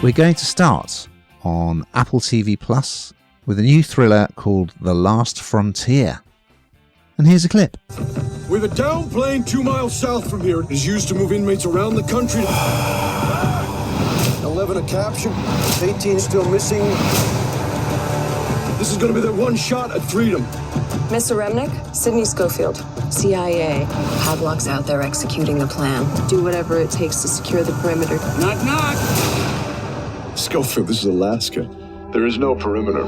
We're going to start on Apple TV Plus with a new thriller called The Last Frontier. And here's a clip. We have a down plane 2 miles south from here. It is used to move inmates around the country. 11 a caption, 18 still missing. This is going to be their one shot at freedom. Mr. Remnick, Sidney Schofield, CIA. Havelock's out there executing the plan. Do whatever it takes to secure the perimeter. Knock, knock. Schofield, this is Alaska. There is no perimeter.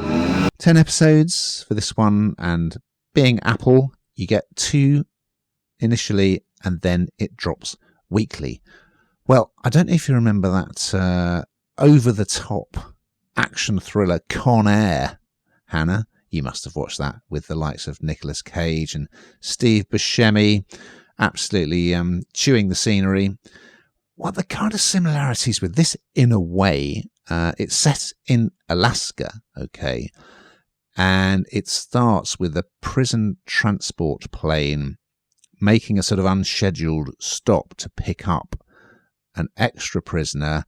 10 episodes for this one, and being Apple, you get 2 initially, and then it drops weekly. Well, I don't know if you remember that over-the-top action thriller Con Air, Hannah. You must have watched that with the likes of Nicolas Cage and Steve Buscemi, absolutely chewing the scenery. What are the kind of similarities with this in a way? It's set in Alaska, okay, and it starts with a prison transport plane making a sort of unscheduled stop to pick up an extra prisoner,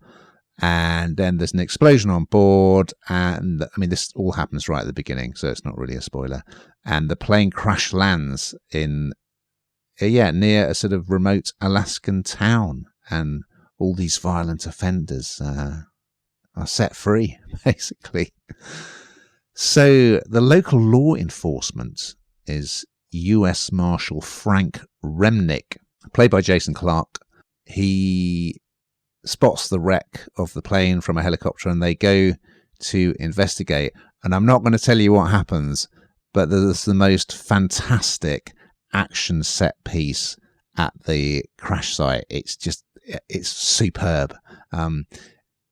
and then there's an explosion on board, and I mean this all happens right at the beginning, so it's not really a spoiler, and the plane crash lands in near a sort of remote Alaskan town, and all these violent offenders are set free, basically. So the local law enforcement is US Marshal Frank Remnick, played by Jason Clarke. He spots the wreck of the plane from a helicopter, and they go to investigate. And I'm not going to tell you what happens, but there's the most fantastic action set piece at the crash site. It's superb.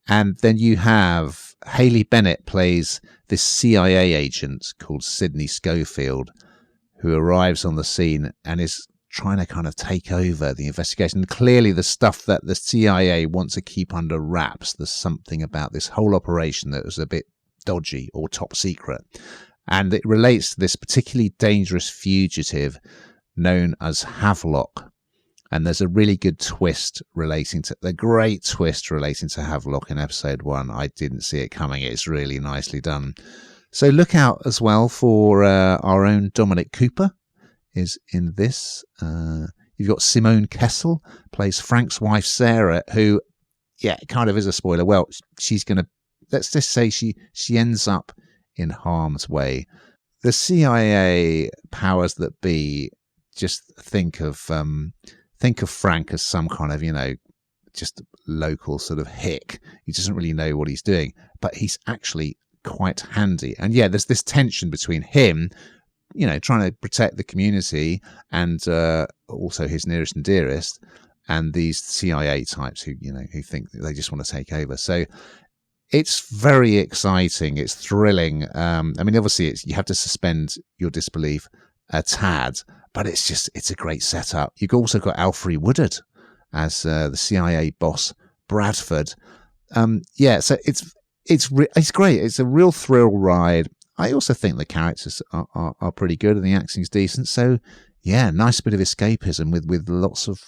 And then you have Haley Bennett plays this CIA agent called Sidney Schofield, who arrives on the scene and is trying to kind of take over the investigation. Clearly the stuff that the CIA wants to keep under wraps, there's something about this whole operation that was a bit dodgy or top secret. And it relates to this particularly dangerous fugitive known as Havelock. And there's a really good twist relating to Havelock in episode 1. I didn't see it coming. It's really nicely done. So look out as well for our own Dominic Cooper is in this. You've got Simone Kessel, plays Frank's wife, Sarah, who, it kind of is a spoiler. Well, she's going to, let's just say she ends up in harm's way. The CIA powers that be just think of Frank as some kind of, just local sort of hick. He doesn't really know what he's doing, but he's actually quite handy. And there's this tension between him, trying to protect the community and also his nearest and dearest, and these CIA types who think that they just want to take over. So it's very exciting. It's thrilling. Obviously you have to suspend your disbelief a tad, but it's a great setup. You've also got Alfre Woodard as the CIA boss, Bradford. So it's great. It's a real thrill ride. I also think the characters are pretty good and the acting's decent. So, nice bit of escapism with lots of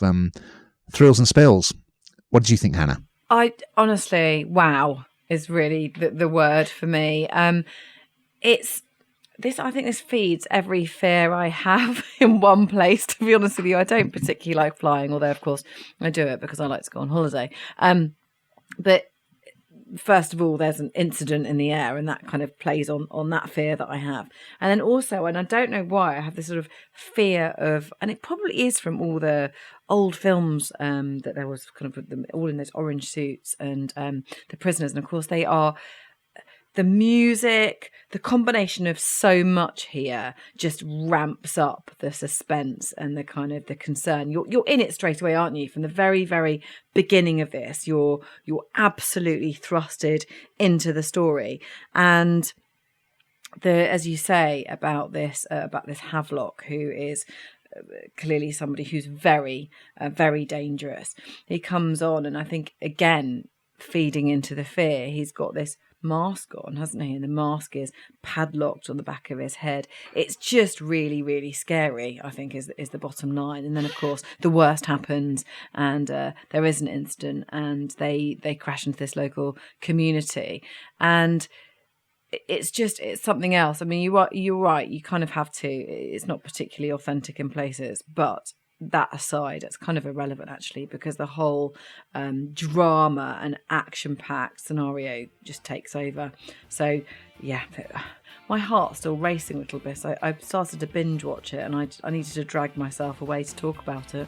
thrills and spills. What did you think, Hannah? I honestly, wow, is really the word for me. I think this feeds every fear I have in one place, to be honest with you. I don't particularly like flying, although, of course, I do it because I like to go on holiday. But first of all, there's an incident in the air, and that kind of plays on that fear that I have. And then also, and I don't know why, I have this sort of fear of, and it probably is from all the old films that there was kind of them all in those orange suits and the prisoners. And of course, they are... The music, the combination of so much here just ramps up the suspense and the kind of the concern. You're in it straight away, aren't you? From the very, very beginning of this, you're absolutely thrusted into the story. And as you say about this Havelock, who is clearly somebody who's very, very dangerous. He comes on, and I think again, feeding into the fear, he's got this mask on, hasn't he? And the mask is padlocked on the back of his head. It's just really, really scary, I think, is the bottom line. And then, of course, the worst happens, and there is an incident, and they crash into this local community, and it's something else. I mean, you're right. You kind of have to. It's not particularly authentic in places, but that aside, it's kind of irrelevant actually, because the whole drama and action-packed scenario just takes over. So yeah, my heart's still racing a little bit. I started to binge watch it, and I needed to drag myself away to talk about it.